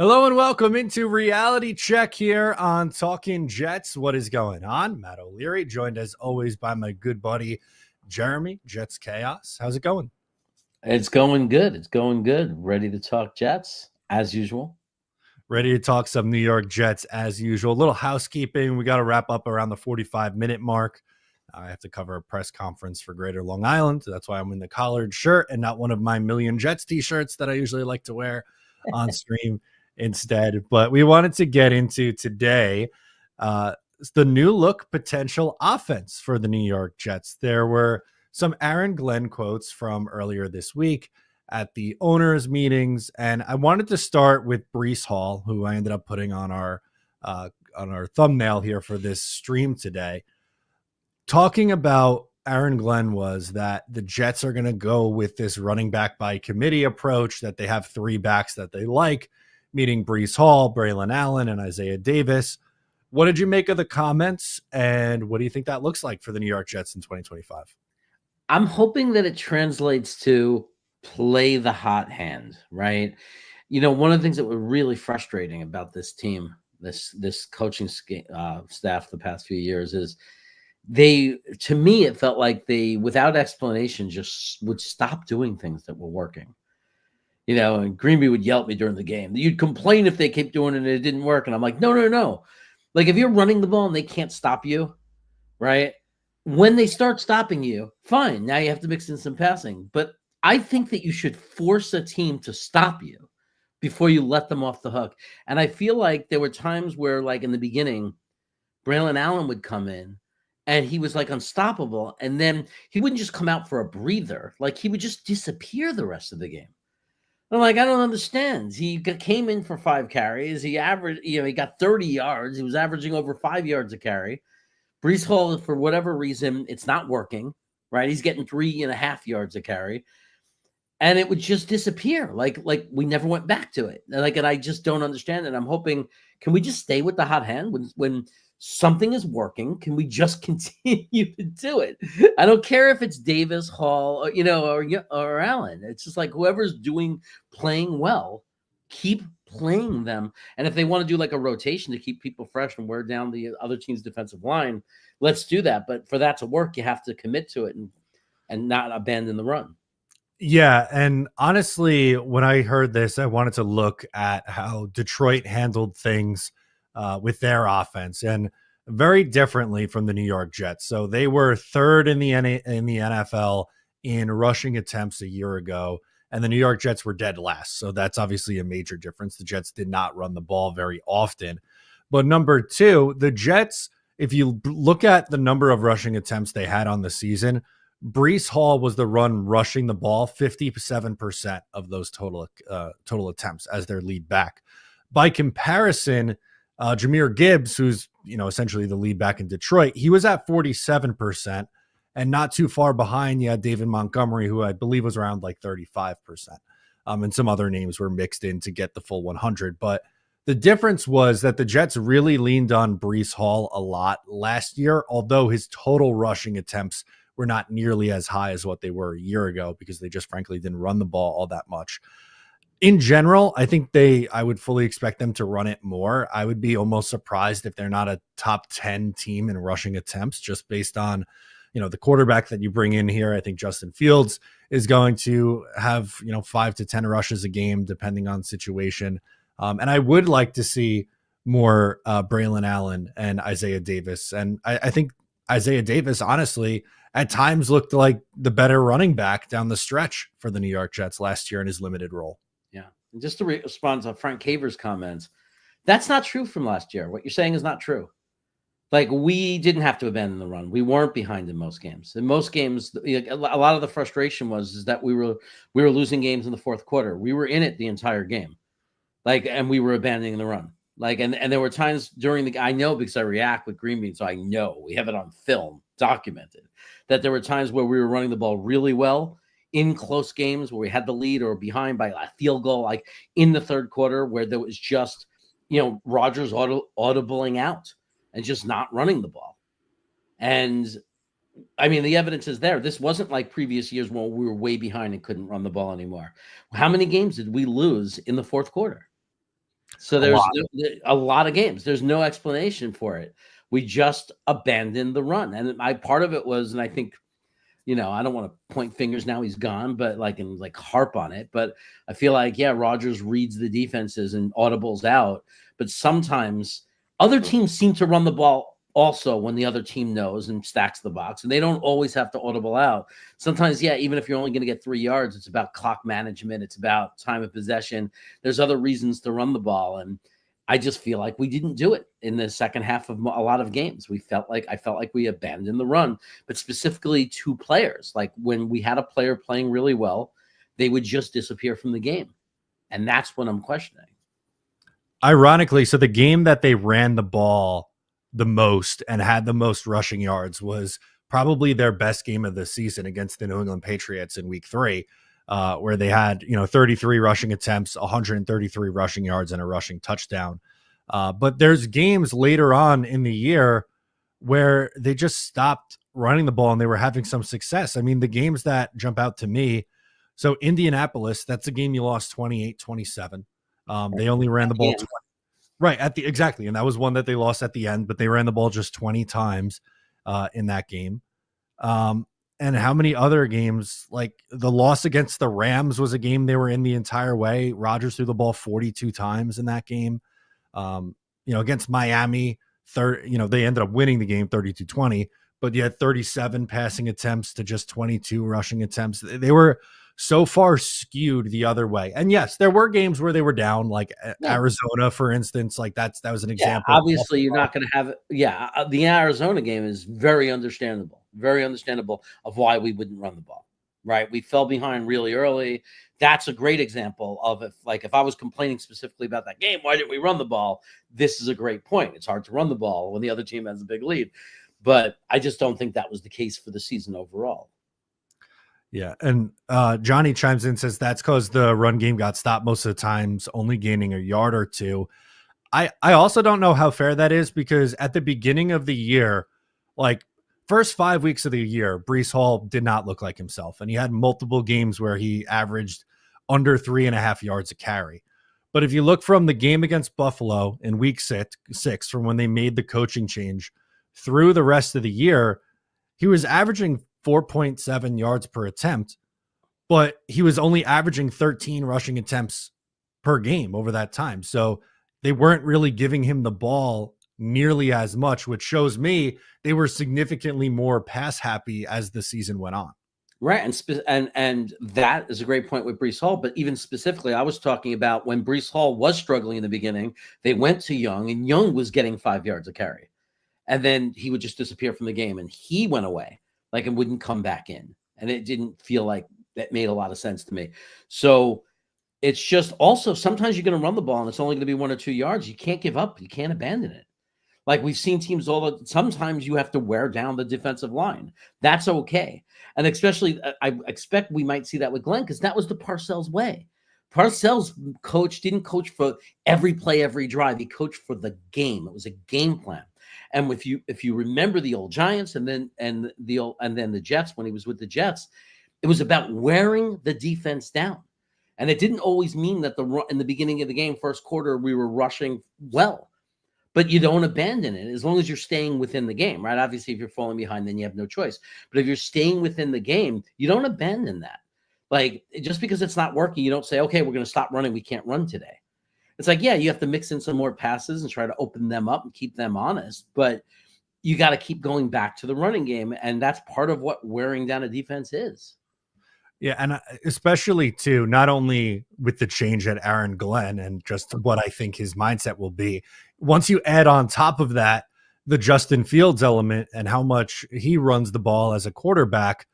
Hello and welcome into Reality Check here on Talking Jets. What is going on? Matt O'Leary, joined as always by my good buddy Jeremy, Jets Chaos. How's it going? It's going good. It's going good. Ready to talk Jets as usual. Ready to talk some New York Jets as usual. A little housekeeping. We got to wrap up around the 45-minute mark. I have to cover a press conference for Greater Long Island. That's why I'm in the collared shirt and not one of my Million Jets t-shirts that I usually like to wear on stream instead. But we wanted to get into today the new look potential offense for the New York Jets. There were some Aaron Glenn quotes from earlier this week at the owners' meetings, and I wanted to start with Breece Hall, who I ended up putting on our thumbnail here for this stream today. Talking about Aaron Glenn was that the Jets are going to go with this running back by committee approach, that they have three backs that they like, meaning Breece Hall, Braylon Allen, and Isaiah Davis. What did you make of the comments, and what do you think that looks like for the New York Jets in 2025? I'm hoping that it translates to play the hot hand, right? You know, one of the things that were really frustrating about this team, this coaching staff the past few years is to me, it felt like they, without explanation, just would stop doing things that were working. You know, and Greenby would yell at me during the game. You'd complain if they kept doing it and it didn't work. And I'm like, no. Like, if you're running the ball and they can't stop you, right? When they start stopping you, fine. Now you have to mix in some passing. But I think that you should force a team to stop you before you let them off the hook. And I feel like there were times where, like in the beginning, Braylon Allen would come in and he was like unstoppable. And then he wouldn't just come out for a breather. Like, he would just disappear the rest of the game. I'm like, I don't understand. He came in for 5 carries. He averaged, he got 30 yards. He was averaging over 5 yards a carry. Breece Hall, for whatever reason, it's not working, right? He's getting 3.5 yards a carry. And it would just disappear. Like we never went back to it. And I just don't understand it. I'm hoping, can we just stay with the hot hand when something is working? Can we just continue to do it? I don't care if it's Davis, Hall, or Allen. It's just like whoever's playing well, keep playing them. And if they want to do like a rotation to keep people fresh and wear down the other team's defensive line, let's do that. But for that to work, you have to commit to it and not abandon the run. Yeah, and honestly, when I heard this, I wanted to look at how Detroit handled things with their offense, and very differently from the New York Jets. So they were third in the NFL in rushing attempts a year ago, and the New York Jets were dead last. So that's obviously a major difference. The Jets did not run the ball very often. But number two, the Jets, if you look at the number of rushing attempts they had on the season, Breece Hall was the one rushing the ball 57% of those total attempts as their lead back. By comparison, Jahmyr Gibbs, who's essentially the lead back in Detroit, he was at 47%, and not too far behind, you had David Montgomery, who I believe was around like 35%. And some other names were mixed in to get the full 100. But the difference was that the Jets really leaned on Breece Hall a lot last year, although his total rushing attempts were not nearly as high as what they were a year ago because they just frankly didn't run the ball all that much. In general, I think I would fully expect them to run it more. I would be almost surprised if they're not a top 10 team in rushing attempts, just based on, the quarterback that you bring in here. I think Justin Fields is going to have, 5 to 10 rushes a game, depending on situation. And I would like to see more Braylon Allen and Isaiah Davis. And I think Isaiah Davis, honestly, at times looked like the better running back down the stretch for the New York Jets last year in his limited role. Yeah. And just to respond to Frank Caver's comments, that's not true from last year. What you're saying is not true. Like, we didn't have to abandon the run. We weren't behind in most games. In most games, a lot of the frustration was that we were losing games in the fourth quarter. We were in it the entire game. And we were abandoning the run. And there were times during I know because I react with Green Bean, so I know we have it on film, documented, that there were times where we were running the ball really well in close games where we had the lead or behind by a field goal, like in the third quarter, where there was just, Rodgers audibling out and just not running the ball. And I mean, the evidence is there. This wasn't like previous years when we were way behind and couldn't run the ball anymore. How many games did we lose in the fourth quarter? So A lot. a lot of games. There's no explanation for it. We just abandoned the run, and part of it was, and I think, I don't want to point fingers now he's gone, but and harp on it. But I feel like, yeah, Rodgers reads the defenses and audibles out. But sometimes other teams seem to run the ball also when the other team knows and stacks the box, and they don't always have to audible out. Sometimes, yeah, even if you're only going to get 3 yards, it's about clock management. It's about time of possession. There's other reasons to run the ball. And I just feel like we didn't do it in the second half of a lot of games. I felt like we abandoned the run, but specifically two players. Like when we had a player playing really well, they would just disappear from the game. And that's what I'm questioning. Ironically, so the game that they ran the ball the most and had the most rushing yards was probably their best game of the season against the New England Patriots in week 3. Where they had, 33 rushing attempts, 133 rushing yards, and a rushing touchdown. But there's games later on in the year where they just stopped running the ball and they were having some success. I mean, the games that jump out to me. So Indianapolis, that's a game you lost 28-27. They only ran the ball 20, right exactly. And that was one that they lost at the end, but they ran the ball just 20 times in that game. And how many other games, like the loss against the Rams was a game they were in the entire way. Rodgers threw the ball 42 times in that game. Against Miami, they ended up winning the game 32-20, but you had 37 passing attempts to just 22 rushing attempts. They were so far skewed the other way. And yes, there were games where they were down, like Arizona, for instance. Like that was an example. Yeah, obviously, you're not going to have it. Yeah, the Arizona game is very understandable of why we wouldn't run the ball. Right, we fell behind really early. That's a great example of if I was complaining specifically about that game, why didn't we run the ball? This is a great point. It's hard to run the ball when the other team has a big lead, but I just don't think that was the case for the season overall. Yeah, and Johnny chimes in, says that's because the run game got stopped most of the times, only gaining a yard or two. I also don't know how fair that is, because at the beginning of the year, like first 5 weeks of the year, Breece Hall did not look like himself, and he had multiple games where he averaged under 3.5 yards a carry. But if you look from the game against Buffalo in week six, from when they made the coaching change through the rest of the year, he was averaging 4.7 yards per attempt, but he was only averaging 13 rushing attempts per game over that time. So they weren't really giving him the ball nearly as much, which shows me they were significantly more pass happy as the season went on. Right. And that is a great point with Breece Hall. But even specifically, I was talking about when Breece Hall was struggling in the beginning, they went to Young, and Young was getting 5 yards a carry. And then he would just disappear from the game, and he went away, and wouldn't come back in. And it didn't feel like that made a lot of sense to me. So it's just also sometimes you're going to run the ball and it's only going to be 1 or 2 yards. You can't give up. You can't abandon it. Like we've seen teams sometimes you have to wear down the defensive line. That's okay. And especially I expect we might see that with Glenn, because that was the Parcells way. Parcells didn't coach for every play, every drive. He coached for the game. It was a game plan. And if you remember the old Giants and then the Jets, when he was with the Jets, it was about wearing the defense down. And it didn't always mean that in the beginning of the game, first quarter, we were rushing well. But you don't abandon it as long as you're staying within the game, right? Obviously, if you're falling behind, then you have no choice. But if you're staying within the game, you don't abandon that. Like, just because it's not working, you don't say, okay, we're going to stop running. We can't run today. It's like, yeah, you have to mix in some more passes and try to open them up and keep them honest. But you got to keep going back to the running game. And that's part of what wearing down a defense is. Yeah, and especially, too, not only with the change at Aaron Glenn and just what I think his mindset will be, once you add on top of that the Justin Fields element and how much he runs the ball as a quarterback,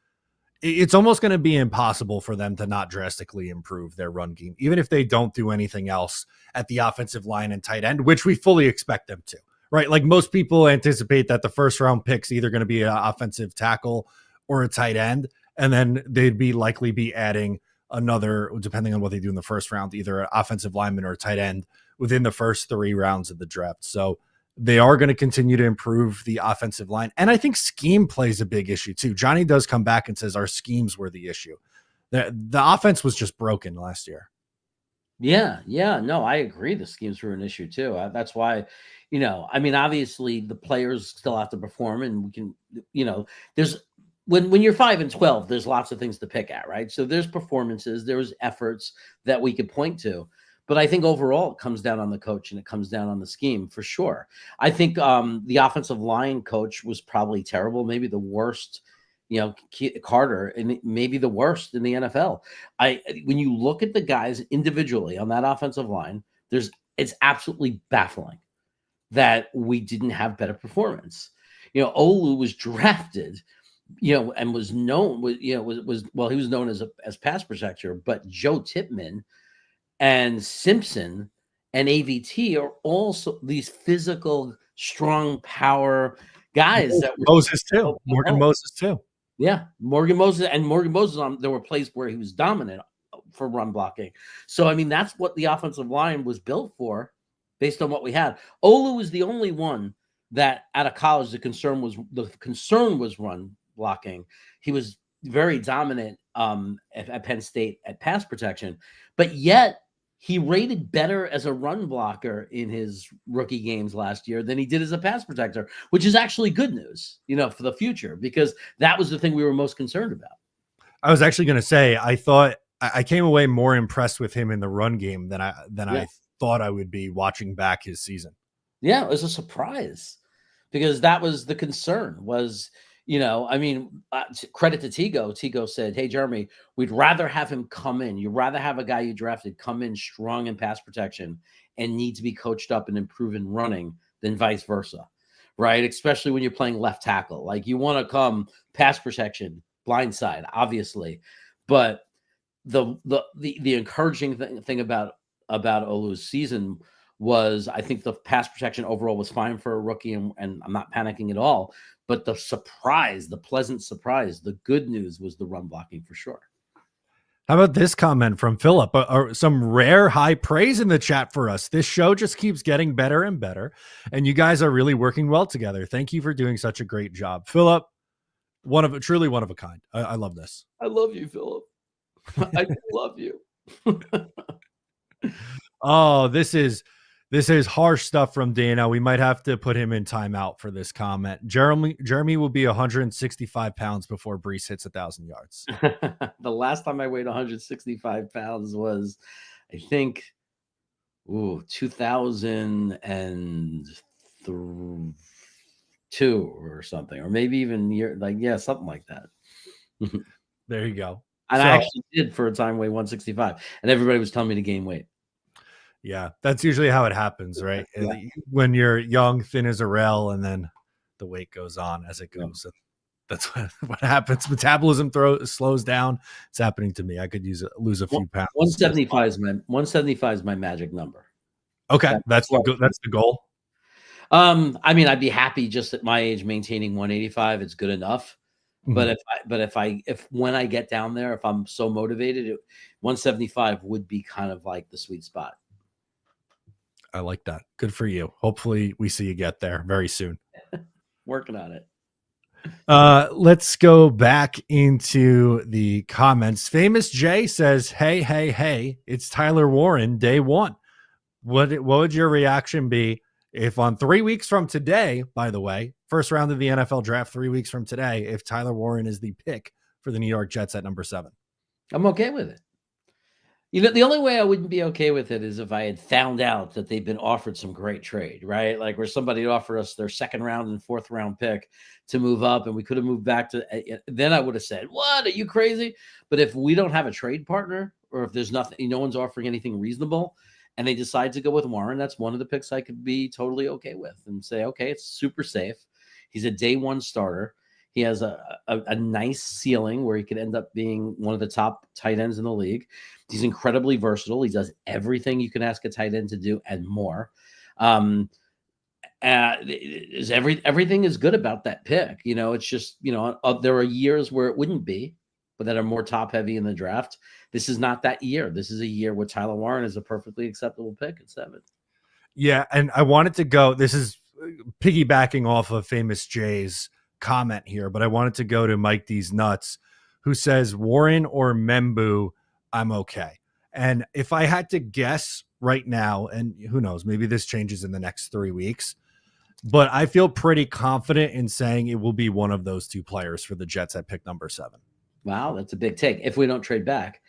it's almost going to be impossible for them to not drastically improve their run game, even if they don't do anything else at the offensive line and tight end, which we fully expect them to, right? Like most people anticipate that the first round pick's either going to be an offensive tackle or a tight end. And then they'd likely be adding another, depending on what they do in the first round, either an offensive lineman or a tight end within the first 3 rounds of the draft. So they are going to continue to improve the offensive line. And I think scheme plays a big issue too. Johnny does come back and says our schemes were the issue. The offense was just broken last year. Yeah, yeah, no, I agree. The schemes were an issue too. That's why, I mean, obviously the players still have to perform, and we can, there's when you're 5-12, there's lots of things to pick at, right? So there's performances, there's efforts that we could point to, but I think overall it comes down on the coach and it comes down on the scheme for sure. I think the offensive line coach was probably terrible, maybe the worst. Carter, and maybe the worst in the NFL. When you look at the guys individually on that offensive line, it's absolutely baffling that we didn't have better performance. Olu was drafted, and was known he was known as pass protector, but Joe Tippmann and Simpson and AVT are also these physical, strong power guys that were Moses too. Morgan Moses too. Yeah, Morgan Moses there were plays where he was dominant for run blocking. So I mean, that's what the offensive line was built for, based on what we had. Olu was the only one that out of college the concern was run blocking. He was very dominant at Penn State at pass protection, but yet he rated better as a run blocker in his rookie games last year than he did as a pass protector, which is actually good news, for the future, because that was the thing we were most concerned about. I was actually going to say, I thought I came away more impressed with him in the run game than I thought I would be watching back his season. Yeah, it was a surprise because that was the concern was, I mean, credit to Tigo. Tigo said, "Hey, Jeremy, we'd rather have him come in. You'd rather have a guy you drafted come in strong in pass protection and need to be coached up and improve in running than vice versa, right? Especially when you're playing left tackle. Like you want to come pass protection, blind side, obviously, but the encouraging thing about Olu's season was I think the pass protection overall was fine for a rookie, and I'm not panicking at all. But the pleasant surprise, the good news was the run blocking for sure. How about this comment from Philip? Some rare high praise in the chat for us. This show just keeps getting better and better, and you guys are really working well together. Thank you for doing such a great job. Philip, truly one of a kind. I love this. I love you, Philip. I love you. Oh, this is harsh stuff from Dana. We might have to put him in timeout for this comment. Jeremy will be 165 pounds before Brees hits 1,000 yards. The last time I weighed 165 pounds was, I think, 2002 or something, or maybe even something like that. There you go. And I actually did for a time weigh 165, and everybody was telling me to gain weight. Yeah, that's usually how it happens, right? Yeah. When you're young, thin as a rail, and then the weight goes on as it goes. Yeah. That's what happens. Metabolism slows down. It's happening to me. I could lose a few pounds. 175 is my magic number. Okay, that's the goal. I mean, I'd be happy just at my age maintaining 185. It's good enough. Mm-hmm. But when I get down there, if I'm so motivated, 175 would be kind of like the sweet spot. I like that. Good for you. Hopefully we see you get there very soon. Working on it. Let's go back into the comments. Famous Jay says, hey, it's Tyler Warren, day one. What would your reaction be if on 3 weeks from today, by the way, first round of the NFL draft 3 weeks from today, if Tyler Warren is the pick for the New York Jets at number 7? I'm okay with it. The only way I wouldn't be okay with it is if I had found out that they've been offered some great trade, right? Like where somebody offered us their 2nd round and 4th round pick to move up, and we could have moved back to. Then I would have said, "What? Are you crazy?" But if we don't have a trade partner, or if there's nothing, no one's offering anything reasonable, and they decide to go with Warren, that's one of the picks I could be totally okay with and say, okay, it's super safe. He's a day one starter. He has a nice ceiling where he could end up being one of the top tight ends in the league. He's incredibly versatile. He does everything you can ask a tight end to do and more. Everything is good about that pick. It's just, there are years where it wouldn't be, but that are more top heavy in the draft. This is not that year. This is a year where Tyler Warren is a perfectly acceptable pick at 7. Yeah. And I wanted to go, this is piggybacking off of Famous Jay's comment here, but I wanted to go to Mike D's Nuts, who says Warren or Membu, I'm okay. And if I had to guess right now, and who knows, maybe this changes in the next 3 weeks, but I feel pretty confident in saying it will be one of those two players for the Jets at pick number 7. Wow, that's a big take. If we don't trade back,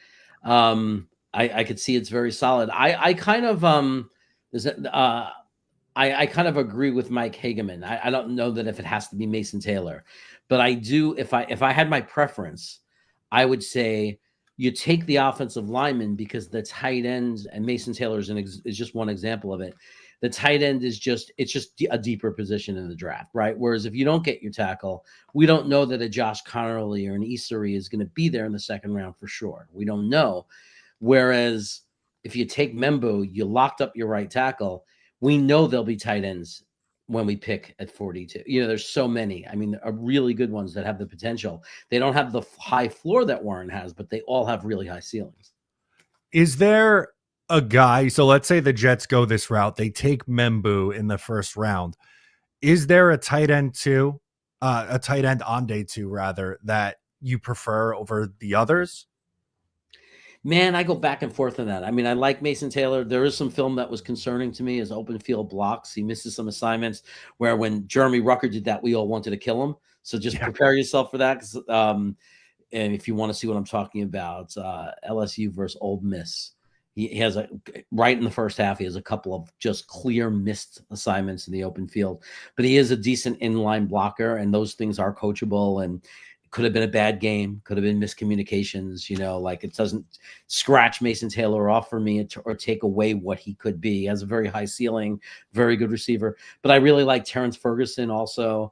I could see it's very solid. I kind of there's I kind of agree with Mike Hageman. I don't know that if it has to be Mason Taylor, but I do. If I had my preference, I would say you take the offensive lineman because the tight ends, and Mason Taylor is just one example of it. The tight end is just a deeper position in the draft, right? Whereas if you don't get your tackle, we don't know that a Josh Connerly or an Eastery is going to be there in the second round for sure. We don't know. Whereas if you take Membo, you locked up your right tackle. We know there'll be tight ends when we pick at 42. There's so many. I mean, are really good ones that have the potential. They don't have the high floor that Warren has, but they all have really high ceilings. Is there a guy? So let's say the Jets go this route. They take Membu in the first round. Is there a tight end a tight end on day 2 rather, that you prefer over the others? Man, I go back and forth on that. I mean, I like Mason Taylor. There is some film that was concerning to me, as open field blocks. He misses some assignments where when Jeremy Rucker did that, we all wanted to kill him. So just prepare yourself for that. And if you want to see what I'm talking about, LSU versus Ole Miss. He has right in the first half, he has a couple of just clear missed assignments in the open field, but he is a decent inline blocker, and those things are coachable, and could have been a bad game, could have been miscommunications, like it doesn't scratch Mason Taylor off for me or take away what he could be. He has a very high ceiling, very good receiver, but I really like Terrence Ferguson also.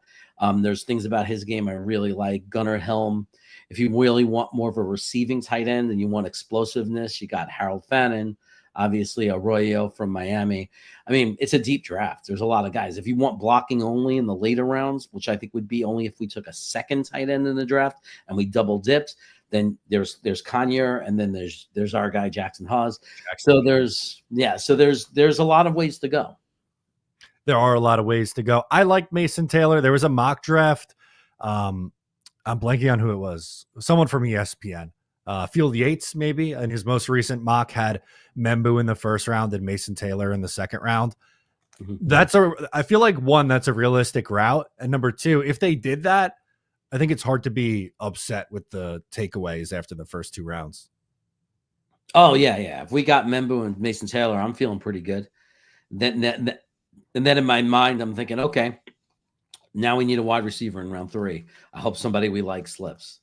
There's things about his game I really like. Gunnar Helm. If you really want more of a receiving tight end and you want explosiveness, you got Harold Fannin, obviously Arroyo from Miami. I mean, it's a deep draft. There's a lot of guys. If you want blocking only in the later rounds, which I think would be only if we took a second tight end in the draft and we double dipped, then there's Conyer, and then there's our guy Jackson Hawes. So there's a lot of ways to go. There are a lot of ways to go. I like Mason Taylor. There was a mock draft. I'm blanking on who it was. Someone from ESPN. Field Yates, maybe, and his most recent mock had Membu in the first round and Mason Taylor in the second round. Mm-hmm. I feel like, one, that's a realistic route. And number two, if they did that, I think it's hard to be upset with the takeaways after the first 2 rounds. Oh, yeah. If we got Membu and Mason Taylor, I'm feeling pretty good. And then in my mind, I'm thinking, okay, now we need a wide receiver in round 3. I hope somebody we like slips.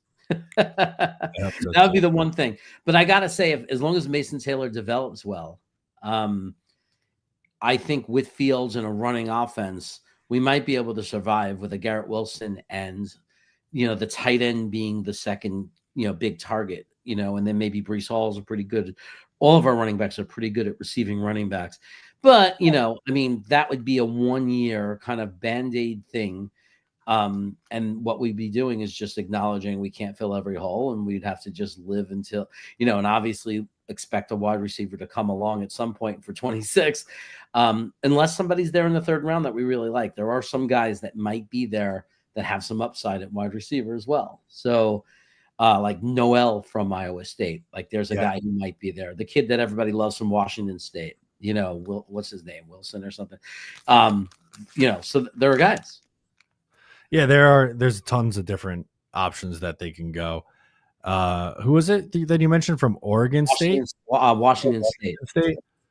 That would be the one thing. But I got to say, as long as Mason Taylor develops well, I think with Fields and a running offense, we might be able to survive with a Garrett Wilson and, the tight end being the second, big target, and then maybe Breece Hall's are pretty good. All of our running backs are pretty good at receiving running backs. But, I mean, that would be a 1-year kind of Band-Aid thing. And what we'd be doing is just acknowledging we can't fill every hole, and we'd have to just live until, and obviously expect a wide receiver to come along at some point for 26. Unless somebody's there in the 3rd round that we really like. There are some guys that might be there that have some upside at wide receiver as well. So, like Noel from Iowa State, like there's a guy who might be there. The kid that everybody loves from Washington State, what's his name? Wilson or something. So there are guys. Yeah, there's tons of different options that they can go. Who was it that you mentioned from Oregon State? Washington State.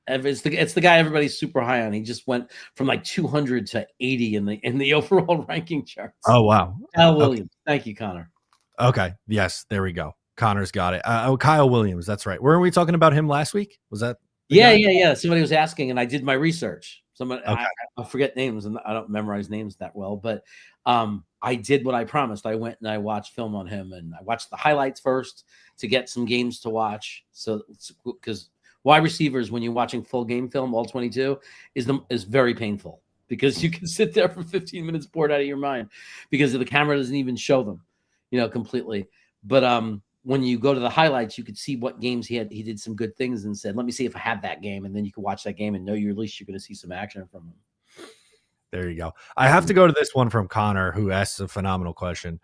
It's the guy everybody's super high on. He just went from like 200 to 80 in the overall ranking charts. Oh, wow. Kyle Williams. Okay. Thank you, Connor. Okay. Yes, there we go. Connor's got it. Kyle Williams. That's right. Weren't we talking about him last week? Was that? Yeah. Somebody was asking, and I did my research. Okay. I forget names, and I don't memorize names that well, but I did what I promised. I went and I watched film on him, and I watched the highlights first to get some games to watch. So, because wide receivers, when you're watching full game film, all 22, is very painful because you can sit there for 15 minutes bored out of your mind because the camera doesn't even show them, completely. But when you go to the highlights, you could see what games he had. He did some good things and said, let me see if I had that game. And then you can watch that game and know at least you're going to see some action from him. There you go. I have to go to this one from Connor, who asks a phenomenal question.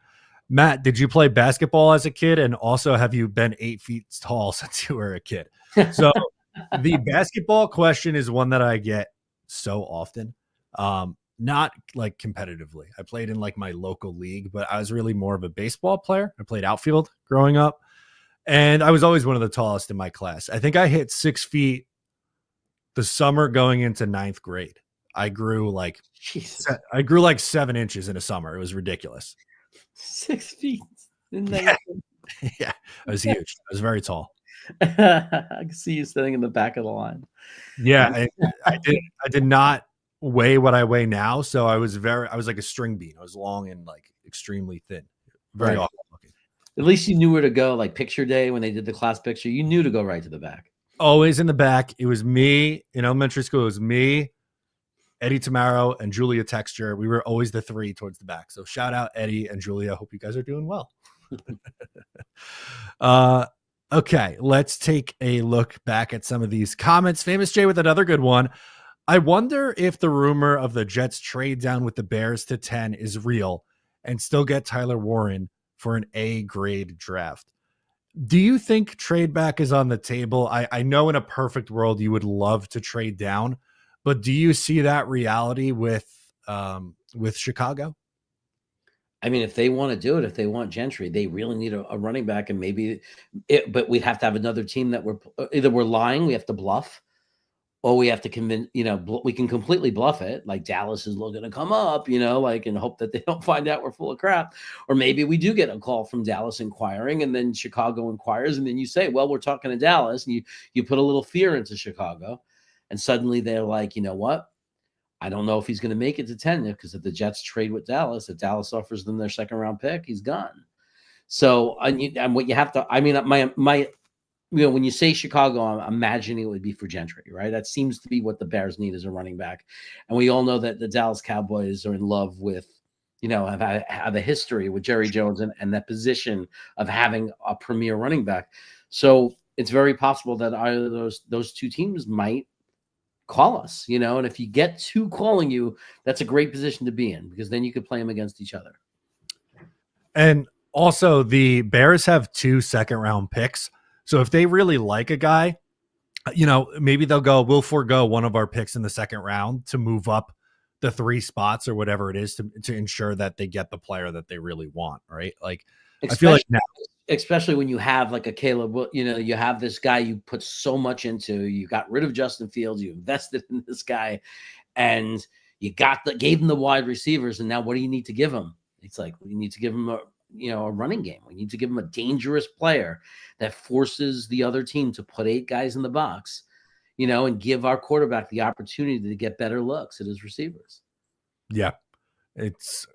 Matt, did you play basketball as a kid? And also, have you been 8 feet tall since you were a kid? So the basketball question is one that I get so often. Not like competitively. I played in like my local league, but I was really more of a baseball player. I played outfield growing up, and I was always one of the tallest in my class. I think I hit 6 feet the summer going into ninth grade. I grew like Jesus, 7 inches in a summer. It was ridiculous. 6 feet. Yeah, yeah, I was huge. I was very tall. I can see you sitting in the back of the line. Yeah, I did not weigh what I weigh now, so I was like a string bean. I was long and like extremely thin. Very Right. awkward looking. At least you knew where to go, like picture day when they did the class picture. You knew to go right to the back. Always in the back. It was me in elementary school. It was me, Eddie Tamaro, and Julia Texture. We were always the three towards the back. So shout out Eddie and Julia. Hope you guys are doing well. Okay, let's take a look back at some of these comments. Famous Jay with another good one. I wonder if the rumor of the Jets trade down with the Bears to 10 is real and still get Tyler Warren for an A grade draft. Do you think trade back is on the table? I know in a perfect world you would love to trade down, but do you see that reality with Chicago? I mean, if they want to do it, if they want Gentry, they really need a running back, and maybe but we have to have another team that either we're lying, we have to bluff, or we have to convince, we can completely bluff it. Like Dallas is looking to come up, and hope that they don't find out we're full of crap. Or maybe we do get a call from Dallas inquiring, and then Chicago inquires. And then you say, well, we're talking to Dallas, and you put a little fear into Chicago. And suddenly they're like, you know what? I don't know if he's going to make it to 10 because if the Jets trade with Dallas, if Dallas offers them their second round pick, he's gone. So, and what you have to, I mean, when you say Chicago, I'm imagining it would be for Gentry, right? That seems to be what the Bears need as a running back. And we all know that the Dallas Cowboys are in love with, have a history with Jerry Jones and that position of having a premier running back. So it's very possible that either those two teams might call us, and if you get two calling you, that's a great position to be in because then you could play them against each other. And also the Bears have 2 second-round picks. So if they really like a guy, maybe they'll go, we'll forego one of our picks in the second round to move up the 3 spots or whatever it is to ensure that they get the player that they really want, right? Like, I feel like now, especially when you have like a Caleb, you have this guy you put so much into, you got rid of Justin Fields, you invested in this guy, and you gave him the wide receivers, and now what do you need to give him? It's like, you need to give him a running game. We need to give him a dangerous player that forces the other team to put 8 guys in the box, and give our quarterback the opportunity to get better looks at his receivers. Yeah,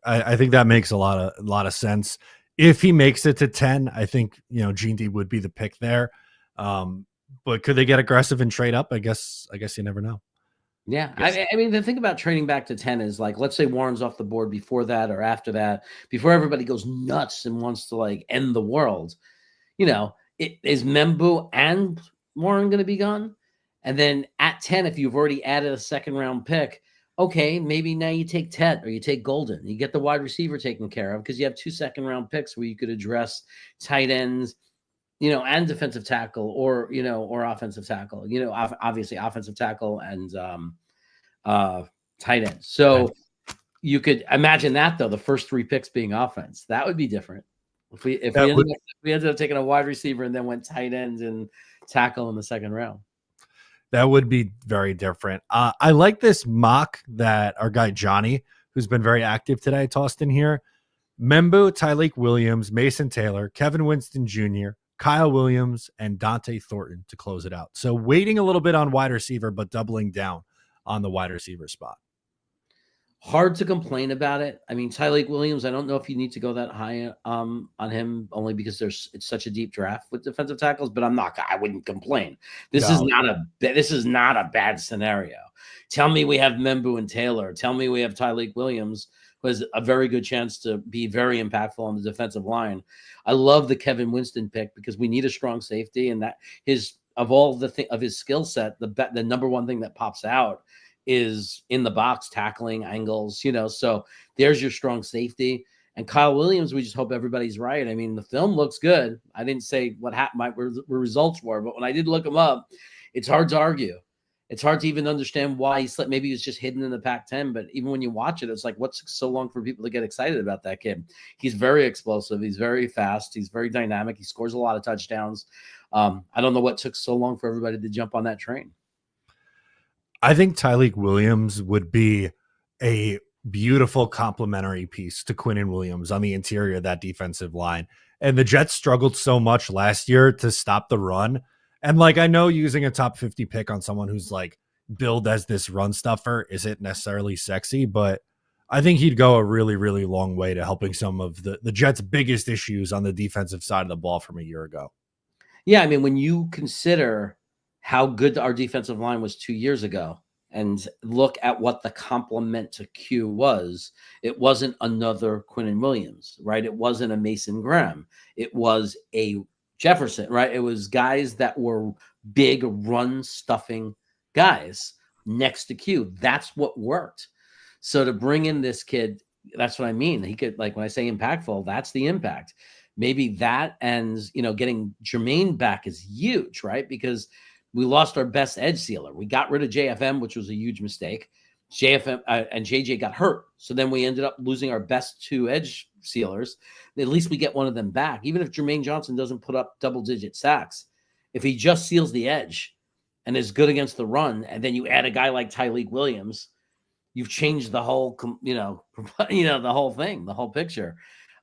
I think that makes a lot of sense. If he makes it to 10, I think, Gene D would be the pick there. But could they get aggressive and trade up? I guess you never know. Yeah. I mean, the thing about trading back to 10 is like, let's say Warren's off the board before that or after that, before everybody goes nuts and wants to like end the world, is Membu and Warren going to be gone? And then at 10, if you've already added a second round pick, okay, maybe now you take Ted or you take Golden. You get the wide receiver taken care of because you have 2 second round picks where you could address tight ends, and defensive tackle or offensive tackle, obviously offensive tackle and tight end. So you could imagine that though, the first 3 picks being offense, that would be different. If we ended up taking a wide receiver and then went tight ends and tackle in the second round. That would be very different. I like this mock that our guy Johnny, who's been very active today, tossed in here. Membu, Tyleik Williams, Mason Taylor, Kevin Winston Jr., Kyle Williams, and Dante Thornton to close it out. So waiting a little bit on wide receiver, but doubling down on the wide receiver spot. Hard to complain about it. I mean, Tyleik Williams, I don't know if you need to go that high on him only because it's such a deep draft with defensive tackles, but I wouldn't complain. This is not a bad scenario. Tell me we have Membu and Taylor. Tell me we have Tyleik Williams, who has a very good chance to be very impactful on the defensive line. I love the Kevin Winston pick because we need a strong safety, and that of his skill set, the number one thing that pops out is in the box tackling angles, so there's your strong safety. And Kyle Williams, we just hope everybody's right. I mean, the film looks good. I didn't say what my results were, but when I did look him up, it's hard to argue. It's hard to even understand why he slipped. Maybe he was just hidden in the Pac-10, but even when you watch it, it's like, what's so long for people to get excited about that kid? He's very explosive. He's very fast. He's very dynamic. He scores a lot of touchdowns. I don't know what took so long for everybody to jump on that train. I think Tyleik Williams would be a beautiful complementary piece to Quinnen Williams on the interior of that defensive line. And the Jets struggled so much last year to stop the run. And like, I know using a top 50 pick on someone who's like billed as this run stuffer isn't necessarily sexy, but I think he'd go a really, really long way to helping some of the Jets' biggest issues on the defensive side of the ball from a year ago. Yeah, I mean, when you consider how good our defensive line was 2 years ago and look at what the complement to Q was, it wasn't another Quinnen Williams, right? It wasn't a Mason Graham. It was a Jefferson, right? It was guys that were big run stuffing guys next to Q. That's what worked. So to bring in this kid, that's what I mean. He could, like when I say impactful, that's the impact. Maybe that and, getting Jermaine back is huge, right? Because we lost our best edge sealer. We got rid of JFM, which was a huge mistake. JFM and JJ got hurt. So then we ended up losing our best two edge sealers. At least we get one of them back. Even if Jermaine Johnson doesn't put up double-digit sacks, if he just seals the edge and is good against the run, and then you add a guy like Tyleik Williams, you've changed the whole, the whole thing, the whole picture.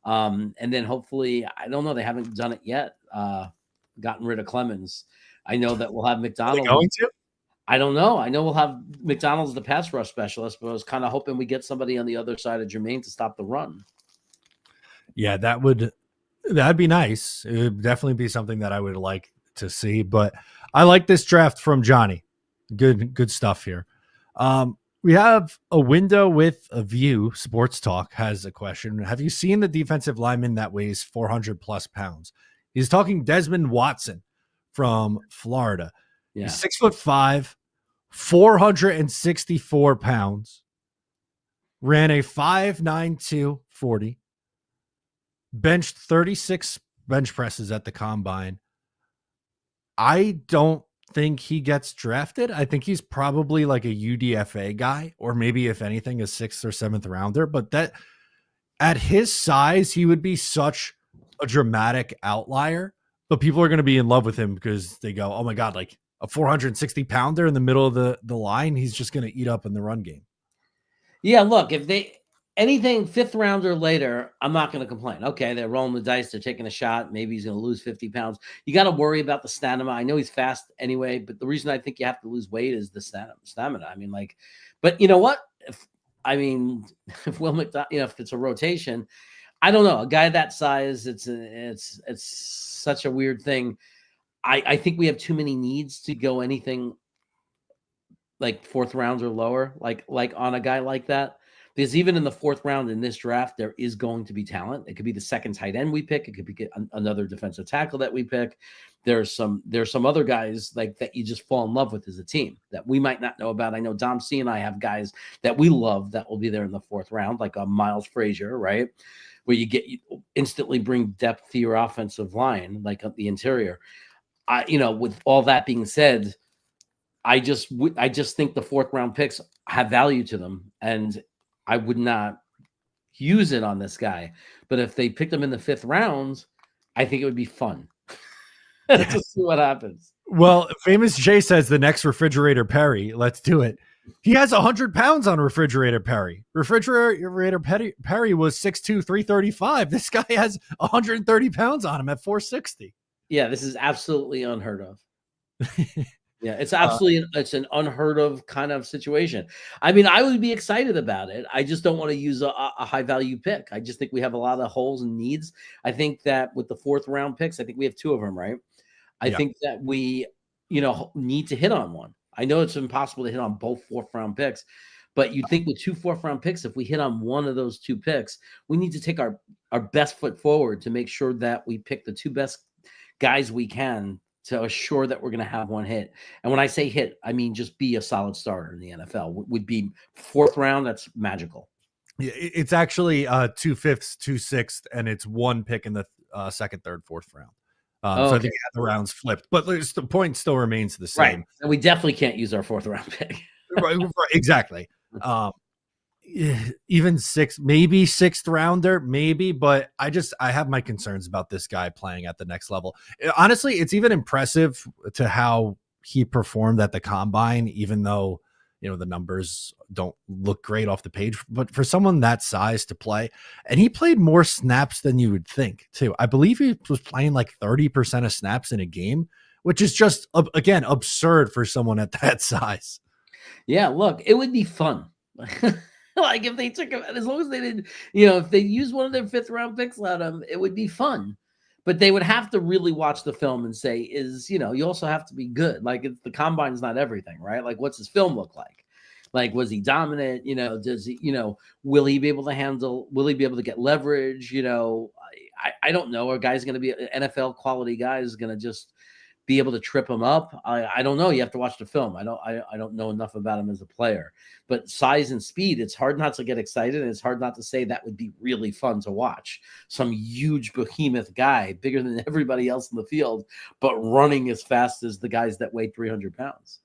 And then hopefully, I don't know, they haven't done it yet, gotten rid of Clemens. I know that we'll have McDonald. Are they going to? I don't know. I know we'll have McDonald's the pass rush specialist, but I was kind of hoping we get somebody on the other side of Jermaine to stop the run. Yeah, that'd be nice. It would definitely be something that I would like to see. But I like this draft from Johnny. Good stuff here. We have a window with a view. Sports Talk has a question. Have you seen the defensive lineman that weighs 400 plus pounds? He's talking Desmond Watson from Florida. Yeah. He's 6'5", 464 pounds, ran a 5.92 40, benched 36 bench presses at the combine. I don't think he gets drafted. I think he's probably like a UDFA guy, or maybe if anything, a 6th or 7th rounder. But that at his size, he would be such a dramatic outlier. But people are going to be in love with him because they go, oh my God, like a 460 pounder in the middle of the line, he's just going to eat up in the run game. Yeah, look, if anything 5th round or later, I'm not going to complain. Okay, they're rolling the dice. They're taking a shot. Maybe he's going to lose 50 pounds. You got to worry about the stamina. I know he's fast anyway, but the reason I think you have to lose weight is the stamina. I mean, but you know what? If Will McDonald, if it's a rotation, I don't know. A guy that size, it's such a weird thing. I think we have too many needs to go anything like 4th round or lower, like on a guy like that. Because even in the 4th round in this draft, there is going to be talent. It could be the second tight end we pick. It could be another defensive tackle that we pick. There's some other guys like that you just fall in love with as a team that we might not know about. I know Dom C and I have guys that we love that will be there in the 4th round, like a Miles Frazier, right? Where you instantly bring depth to your offensive line, like the interior. With all that being said, I just think the 4th round picks have value to them, and I would not use it on this guy. But if they picked him in the 5th round, I think it would be fun to see what happens. Well, Famous Jay says the next Refrigerator Perry. Let's do it. He has 100 pounds on Refrigerator Perry. Refrigerator Perry was 6'2", 335. This guy has 130 pounds on him at 460. Yeah, this is absolutely unheard of. Yeah, it's absolutely it's an unheard of kind of situation. I mean, I would be excited about it. I just don't want to use a high value pick. I just think we have a lot of holes and needs. I think that with the 4th round picks, I think we have 2 of them, right? I think that we, need to hit on one. I know it's impossible to hit on both 4th round picks, but you'd think with 2 4th round picks, if we hit on one of those 2 picks, we need to take our best foot forward to make sure that we pick the 2 best guys we can to assure that we're going to have one hit. And when I say hit, I mean just be a solid starter in the NFL. Would be 4th round. That's magical. It's actually 2/5, 2/6, and it's one pick in the second, third, fourth round. Oh, So I okay. think the rounds flipped, but the point still remains the Right. same. And we definitely can't use our fourth round pick. Right, exactly. Um, even maybe sixth rounder, maybe, but I have my concerns about this guy playing at the next level. Honestly, it's even impressive to how he performed at the combine, even though the numbers don't look great off the page. But for someone that size to play, and he played more snaps than you would think too. I believe he was playing like 30% of snaps in a game, which is just again absurd for someone at that size. Yeah, look, it would be fun. Like if they took him, as long as they didn't, if they used one of their fifth round picks on him, it would be fun. But they would have to really watch the film and say, you also have to be good. Like the combine is not everything, right? Like what's his film look like? Like, was he dominant? Does he, will he be able to handle, will he be able to get leverage? I don't know. A guy's going to be an NFL quality guy is going to just be able to trip him up. I don't know. You have to watch the film. I don't know enough about him as a player, but size and speed, it's hard not to get excited. And it's hard not to say that would be really fun to watch. Some huge behemoth guy, bigger than everybody else in the field, but running as fast as the guys that weigh 300 pounds.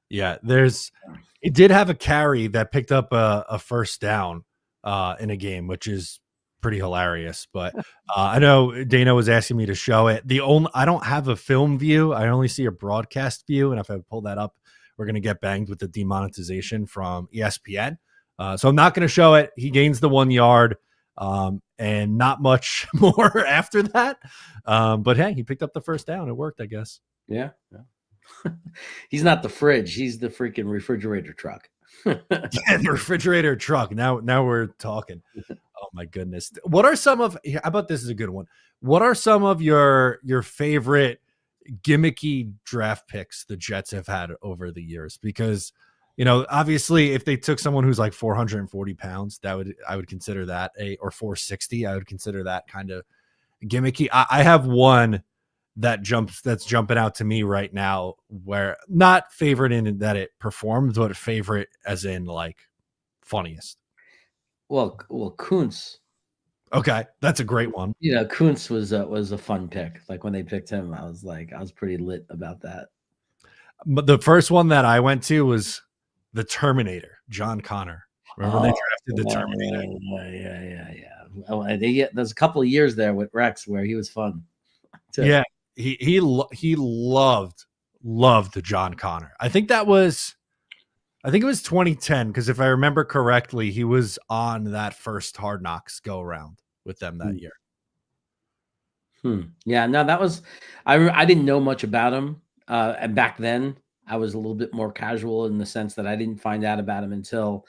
Yeah, it did have a carry that picked up a first down in a game, which is pretty hilarious. But I know Dana was asking me to show it. I don't have a film view. I only see a broadcast view. And if I pull that up, we're going to get banged with the demonetization from ESPN. So I'm not going to show it. He gains the 1 yard and not much more after that. But hey, he picked up the first down. It worked, I guess. Yeah. He's not the fridge. He's the freaking refrigerator truck. Yeah, the refrigerator truck. Now we're talking. Oh my goodness. What are some of, how about this is a good one. What are some of your favorite gimmicky draft picks the Jets have had over the years? Because, obviously if they took someone who's like 440 pounds, I would consider that or 460, I would consider that kind of gimmicky. I have one that's jumping out to me right now, where not favorite in that it performs, but favorite as in like funniest. Well, Kuntz. Okay, that's a great one. Kuntz was a fun pick. Like when they picked him, I was pretty lit about that. But the first one that I went to was the Terminator, John Connor. Remember they drafted the Terminator? Yeah. Oh, there's a couple of years there with Rex where he was fun. Too. Yeah, he loved John Connor. I think it was 2010, because if I remember correctly, he was on that first Hard Knocks go around with them that year. Yeah, no, that was I didn't know much about him, and back then I was a little bit more casual in the sense that I didn't find out about him until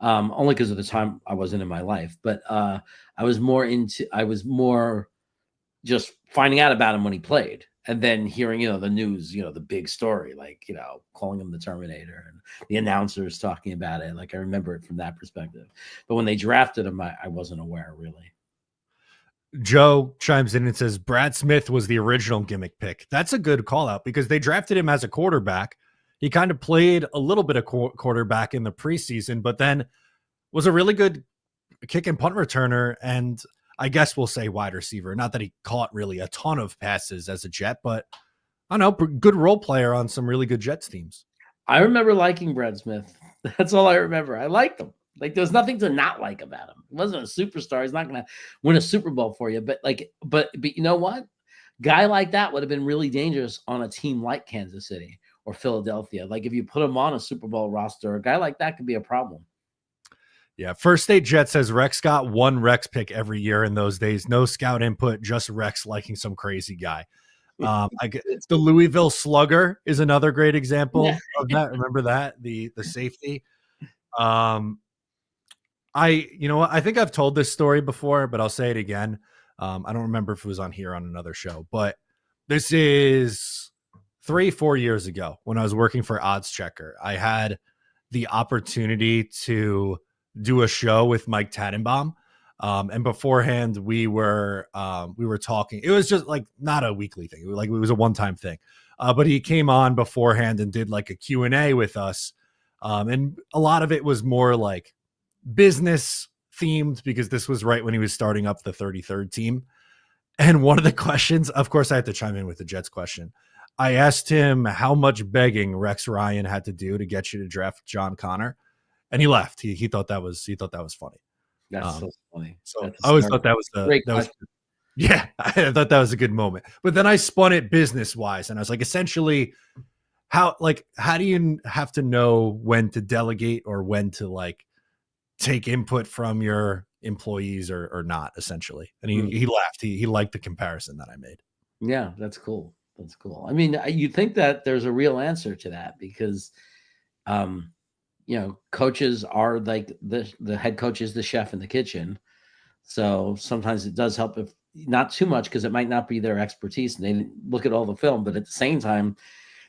only because of the time I wasn't in my life, but I was more just finding out about him when he played, and then hearing, the news, the big story, like, calling him the Terminator and the announcers talking about it. Like I remember it from that perspective. But when they drafted him, I wasn't aware really. Joe chimes in and says Brad Smith was the original gimmick pick. That's a good call out because they drafted him as a quarterback. He kind of played a little bit of quarterback in the preseason, but then was a really good kick and punt returner, and I guess we'll say wide receiver. Not that he caught really a ton of passes as a Jet, but I don't know, good role player on some really good Jets teams. I remember liking Brad Smith. That's all I remember. I liked him. Like there was nothing to not like about him. He wasn't a superstar. He's not going to win a Super Bowl for you. But you know what? Guy like that would have been really dangerous on a team like Kansas City or Philadelphia. Like if you put him on a Super Bowl roster, a guy like that could be a problem. Yeah, First State Jet says Rex got one Rex pick every year in those days. No scout input, just Rex liking some crazy guy. The Louisville Slugger is another great example of that. Remember that? The safety. I think I've told this story before, but I'll say it again. I don't remember if it was on here on another show, but this is 3-4 years ago when I was working for Odds Checker. I had the opportunity to do a show with Mike Tannenbaum. And beforehand we were talking. It was just like not a weekly thing. It was a one-time thing. But he came on beforehand and did like a Q&A with us. And a lot of it was more like business themed because this was right when he was starting up the 33rd team. And one of the questions, of course, I had to chime in with the Jets question. I asked him how much begging Rex Ryan had to do to get you to draft John Connor, and he left. He thought that was funny. That's so funny. So That's I always thought that was great that was question. yeah, I thought that was a good moment. But then I spun it business wise, and I was like, essentially, how do you have to know when to delegate or when to like take input from your employees or not, essentially? And he laughed. He liked the comparison that I made. Yeah, that's cool. That's cool. I mean, you'd think that there's a real answer to that because, coaches are like the head coach is the chef in the kitchen. So sometimes it does help if not too much because it might not be their expertise and they didn't look at all the film, but at the same time,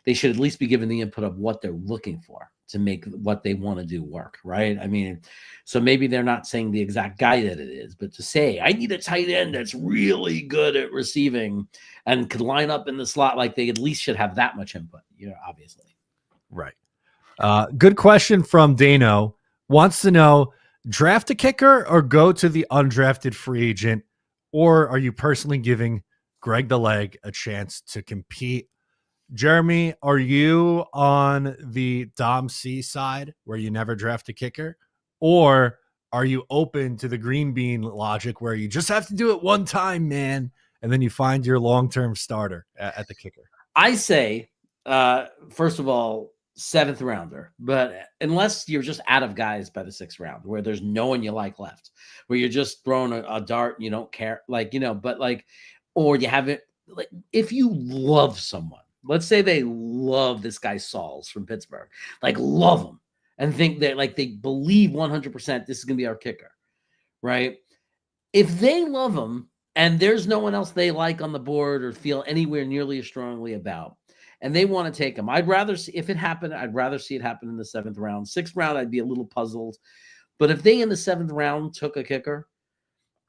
they should at least be given the input of what they're looking for to make what they want to do work, right? I mean, so maybe they're not saying the exact guy that it is, but to say, I need a tight end that's really good at receiving and could line up in the slot, like they at least should have that much input, obviously. Right. Good question from Dano. Wants to know, draft a kicker or go to the undrafted free agent, or are you personally giving Greg the Leg a chance to compete? Jeremy, are you on the Dom C side where you never draft a kicker, or are you open to the green bean logic where you just have to do it one time, man, and then you find your long-term starter at the kicker? I say, first of all, 7th rounder, but unless you're just out of guys by the 6th round where there's no one you like left, where you're just throwing a dart and you don't care, or you haven't, like, if you love someone, let's say they love this guy Sauls from Pittsburgh, like love him and think that like they believe 100% this is going to be our kicker, right? If they love him and there's no one else they like on the board or feel anywhere nearly as strongly about, and they want to take him, I'd rather see, if it happened, I'd rather see it happen in the 7th round. 6th round, I'd be a little puzzled. But if they in the 7th round took a kicker,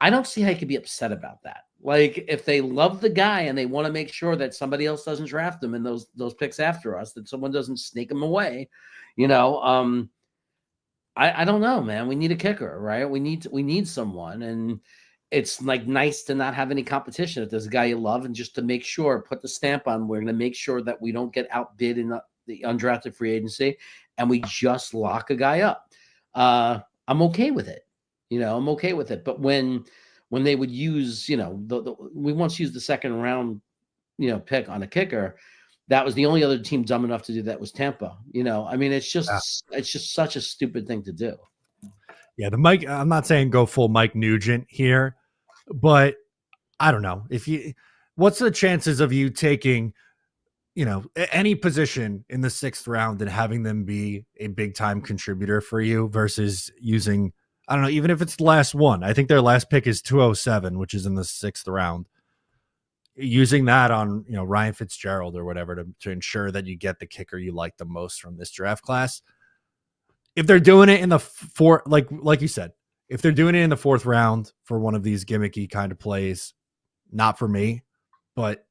I don't see how you could be upset about that. Like if they love the guy and they want to make sure that somebody else doesn't draft him and those picks after us, that someone doesn't snake him away, I don't know, man. We need a kicker, right? We need someone, and it's like nice to not have any competition if there's a guy you love, and just to make sure, put the stamp on. We're going to make sure that we don't get outbid in the undrafted free agency, and we just lock a guy up. I'm okay with it. I'm okay with it. But when they would use, we once used the 2nd round, pick on a kicker. That was the only other team dumb enough to do that was Tampa. I mean, it's just such a stupid thing to do. Yeah, I'm not saying go full Mike Nugent here, but I don't know what's the chances of you taking, any position in the 6th round and having them be a big time contributor for you versus using, I don't know, even if it's the last one. I think their last pick is 207, which is in the 6th round. Using that on, Ryan Fitzgerald or whatever to ensure that you get the kicker you like the most from this draft class. If they're doing it in the like you said, if they're doing it in the 4th round for one of these gimmicky kind of plays, not for me. But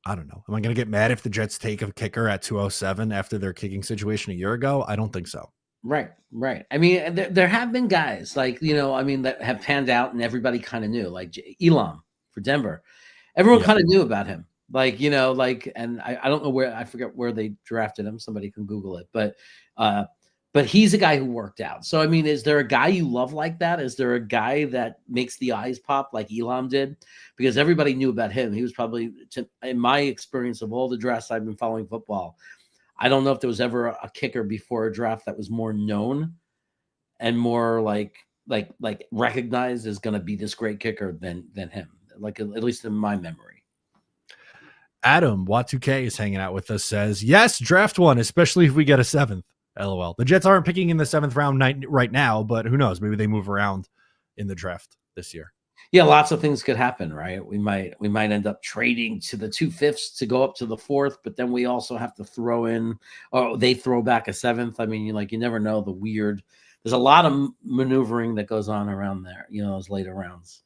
I don't know. Am I going to get mad if the Jets take a kicker at 207 after their kicking situation a year ago? I don't think so. Right. I mean, there have been guys that have panned out and everybody kind of knew, like Elam for Denver. Everyone kind of knew about him. And I don't know where, I forget where they drafted him. Somebody can Google it, but he's a guy who worked out. So, I mean, is there a guy you love like that? Is there a guy that makes the eyes pop like Elam did? Because everybody knew about him. He was probably, in my experience of all the drafts I've been following football, I don't know if there was ever a kicker before a draft that was more known and more like recognized as going to be this great kicker than him. Like, at least in my memory. Adam Y2K is hanging out with us, says, yes, draft one, especially if we get a 7th. LOL. The Jets aren't picking in the 7th round right now, but who knows? Maybe they move around in the draft this year. Yeah, lots of things could happen, right? We might end up trading to the 2/5 to go up to the 4th, but then we also have to throw in, or they throw back a 7th. I mean, you never know the weird. There's a lot of maneuvering that goes on around there, those later rounds.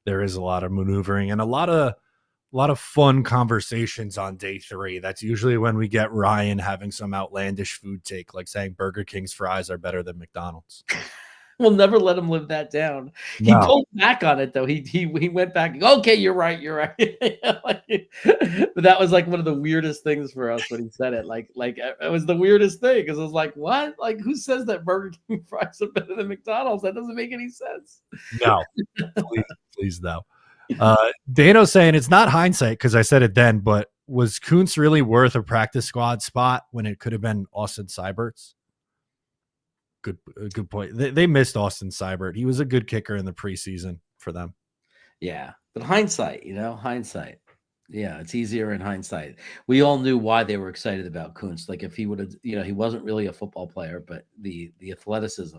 There is a lot of maneuvering and a lot of fun conversations on day 3. That's usually when we get Ryan having some outlandish food take, like saying Burger King's fries are better than McDonald's. We'll never let him live that down. He No. pulled back on it though. He went back. Okay, you're right. You're right. But that was like one of the weirdest things for us when he said it. Like it was the weirdest thing because I was like, what? Like who says that Burger King fries are better than McDonald's? That doesn't make any sense. No, please, no. Dano's saying it's not hindsight because I said it then, but was Kuntz really worth a practice squad spot when it could have been Austin Seibert's? Good point. They missed Austin Seibert. He was a good kicker in the preseason for them. Yeah, but hindsight, hindsight. Yeah, it's easier in hindsight. We all knew why they were excited about Kuntz. Like if he would have, he wasn't really a football player, but the athleticism,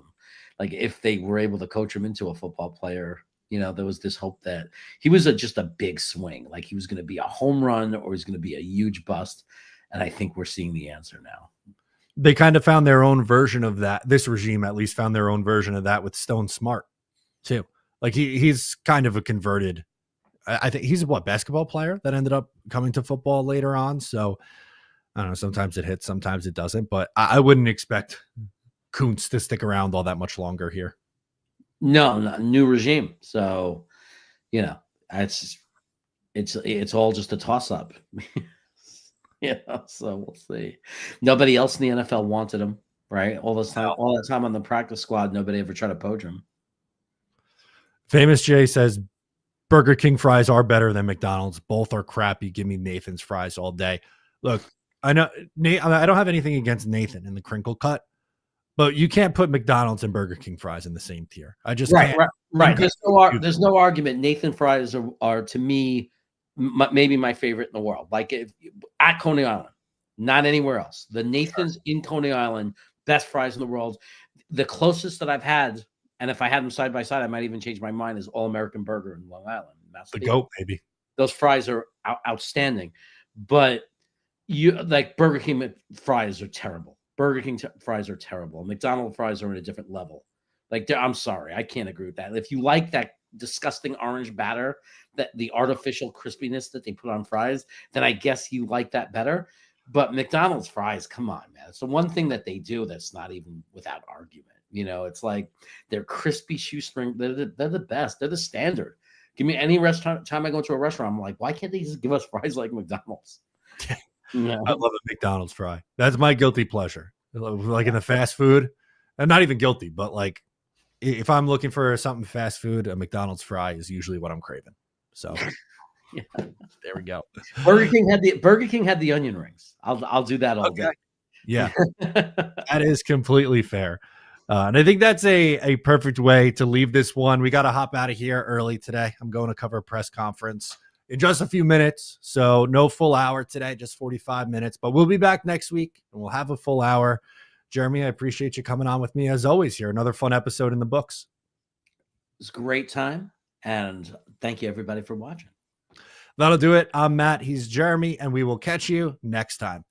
like if they were able to coach him into a football player, there was this hope that he was just a big swing, like he was going to be a home run or he's going to be a huge bust. And I think we're seeing the answer now. They kind of found their own version of that. This regime at least found their own version of that with Stone Smart too. Like he's kind of a converted, I think he's a basketball player that ended up coming to football later on. So I don't know, sometimes it hits, sometimes it doesn't, but I wouldn't expect Kuntz to stick around all that much longer here. No, not new regime. So, it's all just a toss up. So we'll see. Nobody else in the NFL wanted him, right? All that time on the practice squad, nobody ever tried to poach him. Famous Jay says Burger King fries are better than McDonald's. Both are crappy. Give me Nathan's fries all day. Look, I know I don't have anything against Nathan in the crinkle cut, but you can't put McDonald's and Burger King fries in the same tier. I just can't. Right. There's no argument. Nathan fries are to me maybe my favorite in the world. Like at Coney Island, not anywhere else. The Nathan's in Coney Island, best fries in the world. The closest that I've had, and if I had them side by side, I might even change my mind, is All American Burger in Long Island. That's the GOAT, baby. Those fries are outstanding. But Burger King fries are terrible. Burger King fries are terrible. McDonald's fries are in a different level. I'm sorry, I can't agree with that. If you like that disgusting orange batter, that the artificial crispiness that they put on fries, then I guess you like that better. But McDonald's fries, come on, man. It's the one thing that they do that's not even without argument. It's like they're crispy shoestring. They're the best. They're the standard. Give me any restaurant. Time I go to a restaurant, I'm like, why can't they just give us fries like McDonald's? I love a McDonald's fry. That's my guilty pleasure. Like in the fast food, I'm not even guilty, but like if I'm looking for something fast food, a McDonald's fry is usually what I'm craving. So there we go. Burger King had the onion rings. I'll do that all day. Yeah, that is completely fair. And I think that's a perfect way to leave this one. We got to hop out of here early today. I'm going to cover a press conference in just a few minutes. So no full hour today, just 45 minutes, but we'll be back next week and we'll have a full hour. Jeremy, I appreciate you coming on with me as always here. Another fun episode in the books. It's a great time. And thank you everybody for watching. That'll do it. I'm Matt. He's Jeremy, and we will catch you next time.